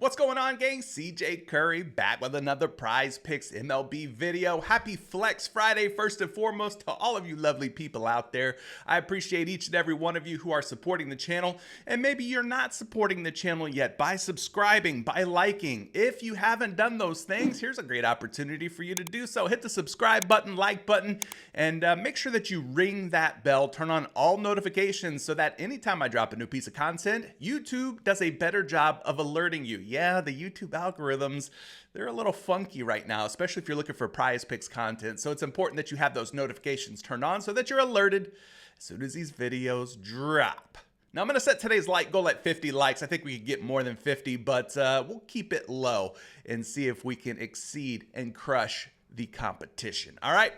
What's going on, gang? CJ Curry back with another Prize Picks MLB video. Happy Flex Friday, first and foremost, to all of you lovely people out there. I appreciate each and every one of you who are supporting the channel, and maybe you're not supporting the channel yet by subscribing, by liking. If you haven't done those things, here's a great opportunity for you to do so. Hit the subscribe button, like button, and make sure that you ring that bell, turn on all notifications so that anytime I drop a new piece of content, YouTube does a better job of alerting you. Yeah, the YouTube algorithms, they're a little funky right now, especially if you're looking for Prize Picks content. So it's important that you have those notifications turned on so that you're alerted as soon as these videos drop. Now, I'm going to set today's like goal at 50 likes. I think we could get more than 50, but we'll keep it low and see if we can exceed and crush the competition. All right.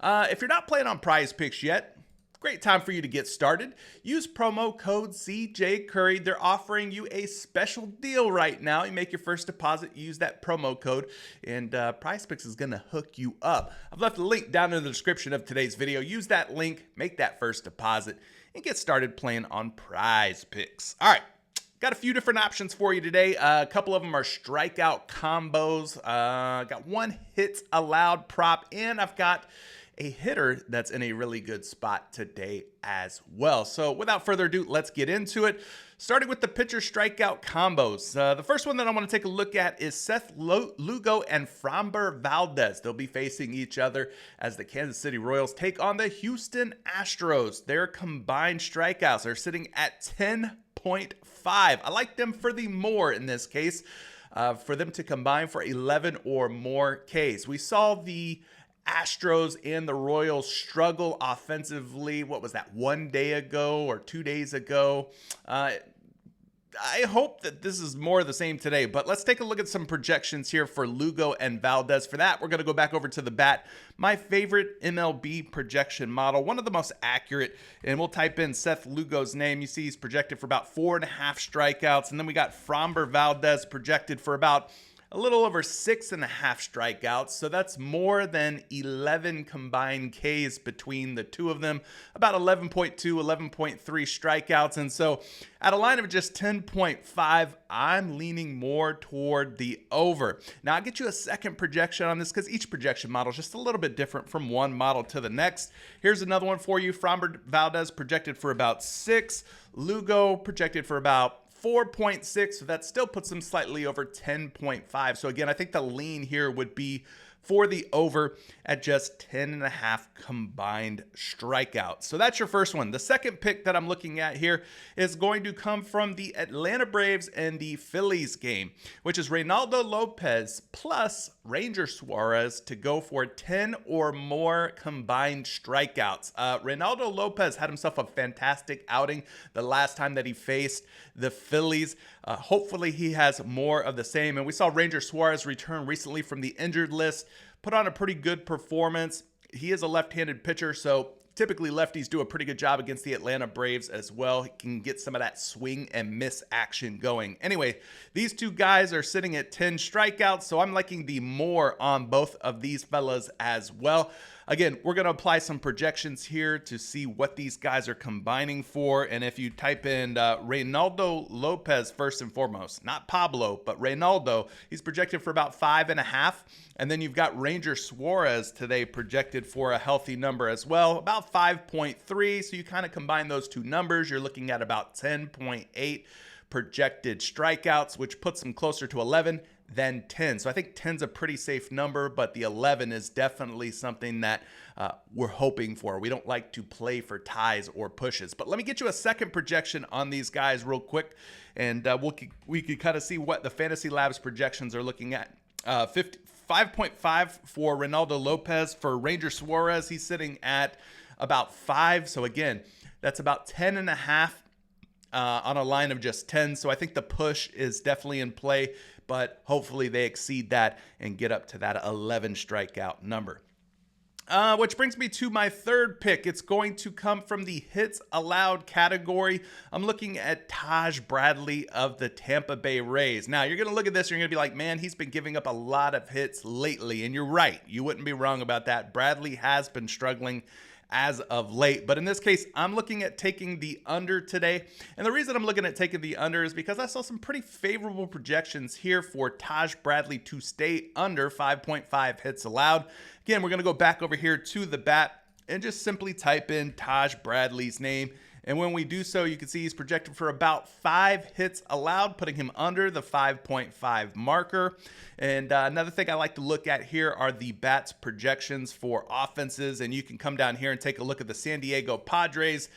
If you're not playing on Prize Picks yet, great time for you to get started. Use promo code CJ Curry. They're offering you a special deal right now. You make your first deposit, use that promo code, and PrizePicks is going to hook you up. I've left a link down in the description of today's video. Use that link, make that first deposit, and get started playing on PrizePicks. All right. Got a few different options for you today. A couple of them are strikeout combos. Got one hits allowed prop, and I've got a hitter that's in a really good spot today as well. So without further ado, let's get into it. Starting with the pitcher strikeout combos. The first one that I want to take a look at is Seth Lugo and Framber Valdez. They'll be facing each other as the Kansas City Royals take on the Houston Astros. Their combined strikeouts are sitting at 10.5. I like them for the more in this case, for them to combine for 11 or more Ks. We saw the Astros and the Royals struggle offensively. What was that, 1 day ago or 2 days ago? I hope that this is more of the same today, but let's take a look at some projections here for Lugo and Valdez. For that, we're going to go back over to the bat. My favorite MLB projection model, one of the most accurate, and we'll type in Seth Lugo's name. You see he's projected for about 4.5 strikeouts, and then we got Framber Valdez projected for about a little over 6.5 strikeouts. So that's more than 11 combined Ks between the two of them, about 11.2, 11.3 strikeouts. And so at a line of just 10.5, I'm leaning more toward the over. Now I'll get you a second projection on this because each projection model is just a little bit different from one model to the next. Here's another one for you. Framber Valdez projected for about 6. Lugo projected for about 4.6, so that still puts them slightly over 10.5. So again, I think the lean here would be for the over at just 10.5 combined strikeouts. So that's your first one. The second pick that I'm looking at here is going to come from the Atlanta Braves and the Phillies game, which is Reynaldo Lopez plus Ranger Suarez to go for 10 or more combined strikeouts. Reynaldo Lopez had himself a fantastic outing the last time that he faced the Phillies. Hopefully he has more of the same. And we saw Ranger Suarez return recently from the injured list, put on a pretty good performance. He is a left-handed pitcher, so typically lefties do a pretty good job against the Atlanta Braves as well. He can get some of that swing and miss action going. Anyway, these two guys are sitting at 10 strikeouts, so I'm liking the more on both of these fellas as well. Again, we're going to apply some projections here to see what these guys are combining for. And if you type in Reynaldo Lopez first and foremost, not Pablo, but Reynaldo, he's projected for about 5.5. And then you've got Ranger Suarez today projected for a healthy number as well, about 5.3. So you kind of combine those two numbers, you're looking at about 10.8 projected strikeouts, which puts them closer to 11 than 10. So I think 10's a pretty safe number, but the 11 is definitely something that we're hoping for. We don't like to play for ties or pushes. But let me get you a second projection on these guys real quick, and we could kind of see what the Fantasy Labs projections are looking at. 5.5 for Reynaldo Lopez. For Ranger Suarez, he's sitting at about 5. So again, that's about 10.5 on a line of just 10. So I think the push is definitely in play, but hopefully they exceed that and get up to that 11 strikeout number. Which brings me to my third pick. It's going to come from the hits allowed category. I'm looking at Taj Bradley of the Tampa Bay Rays. Now, you're going to look at this and you're going to be like, man, he's been giving up a lot of hits lately. And you're right. You wouldn't be wrong about that. Bradley has been struggling as of late. But in this case, I'm looking at taking the under today. And the reason I'm looking at taking the under is because I saw some pretty favorable projections here for Taj Bradley to stay under 5.5 hits allowed. Again, we're going to go back over here to the bat and just simply type in Taj Bradley's name. And when we do so, you can see he's projected for about 5 hits allowed, putting him under the 5.5 marker. And another thing I like to look at here are the bats projections for offenses. And you can come down here and take a look at the San Diego Padres,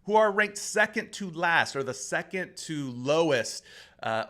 who are ranked second to last, or the second to lowest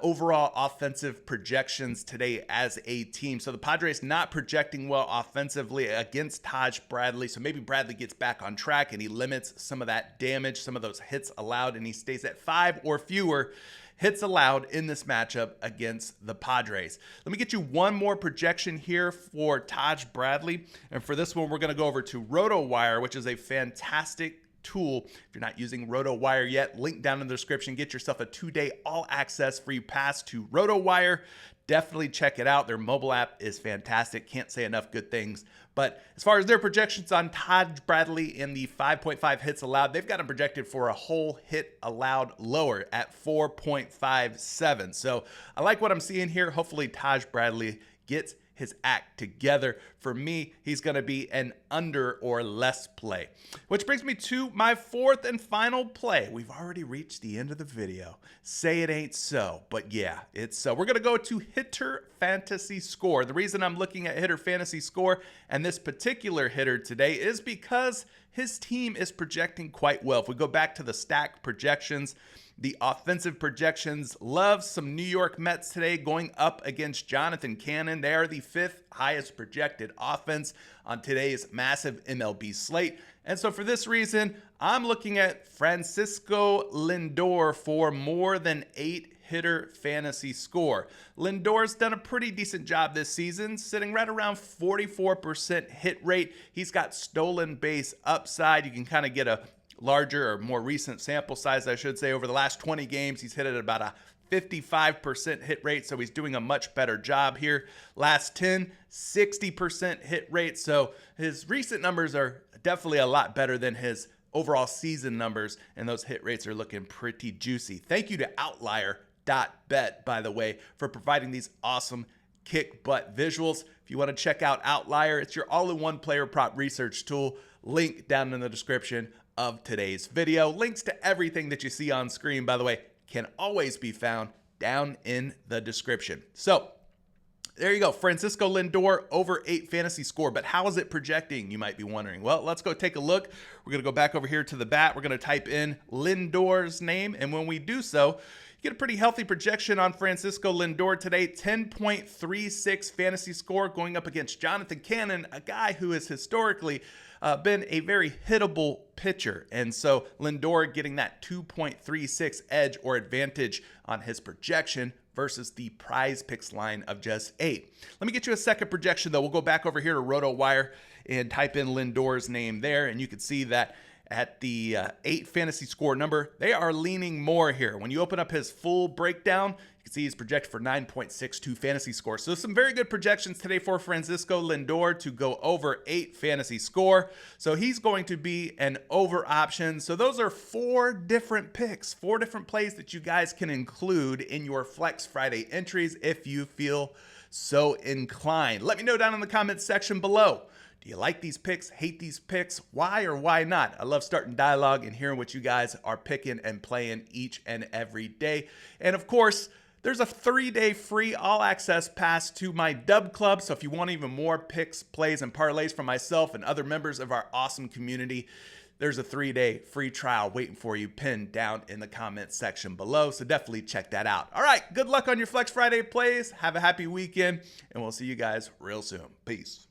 overall offensive projections today as a team. So the Padres not projecting well offensively against Taj Bradley. So maybe Bradley gets back on track and he limits some of that damage, some of those hits allowed, and he stays at 5 or fewer hits allowed in this matchup against the Padres. Let me get you one more projection here for Taj Bradley. And for this one, we're going to go over to RotoWire, which is a fantastic tool. If you're not using RotoWire yet, link down in the description. Get yourself a 2-day all access free pass to RotoWire. Definitely check it out. Their mobile app is fantastic. Can't say enough good things. But as far as their projections on Taj Bradley in the 5.5 hits allowed, they've got him projected for a whole hit allowed lower at 4.57. So I like what I'm seeing here. Hopefully Taj Bradley gets his act together. For me, he's going to be an under or less play. Which brings me to my fourth and final play. We've already reached the end of the video. Say it ain't so, but yeah, it's so. We're going to go to hitter fantasy score. The reason I'm looking at hitter fantasy score and this particular hitter today is because his team is projecting quite well. If we go back to the stack projections, the offensive projections love some New York Mets today going up against Jonathan Cannon. They are the 5th highest projected offense on today's massive MLB slate. And so for this reason, I'm looking at Francisco Lindor for more than 8 hitter fantasy score. Lindor's done a pretty decent job this season, sitting right around 44% hit rate. He's got stolen base upside. You can kind of get a larger or more recent sample size, I should say. Over the last 20 games, he's hit it at about a 55% hit rate, so he's doing a much better job here. Last 10, 60% hit rate, so his recent numbers are definitely a lot better than his overall season numbers, and those hit rates are looking pretty juicy. Thank you to Outlier.bet, by the way, for providing these awesome kick butt visuals. If you want to check out Outlier, it's your all-in-one player prop research tool. Link down in the description of today's video. Links to everything that you see on screen, by the way, can always be found down in the description. So there you go. Francisco Lindor over 8 fantasy score. But how is it projecting, you might be wondering? Well, let's go take a look. We're going to go back over here to the bat. We're going to type in Lindor's name. And when we do so, you get a pretty healthy projection on Francisco Lindor today. 10.36 fantasy score going up against Jonathan Cannon, a guy who has historically been a very hittable pitcher. And so Lindor getting that 2.36 edge or advantage on his projection versus the PrizePicks line of just 8. Let me get you a second projection, though. We'll go back over here to RotoWire and type in Lindor's name there, and you can see that at the 8 fantasy score number, they are leaning more here. When you open up his full breakdown, you can see he's projected for 9.62 fantasy score. So some very good projections today for Francisco Lindor to go over 8 fantasy score. So he's going to be an over option. So those are 4 different picks, 4 different plays that you guys can include in your Flex Friday entries if you feel so inclined. Let me know down in the comments section below. Do you like these picks? Hate these picks? Why or why not? I love starting dialogue and hearing what you guys are picking and playing each and every day. And of course, there's a 3-day free all access pass to my Dub Club. So if you want even more picks, plays, and parlays from myself and other members of our awesome community, there's a 3-day free trial waiting for you pinned down in the comments section below. So definitely check that out. All right, good luck on your Flex Friday plays. Have a happy weekend, and we'll see you guys real soon. Peace.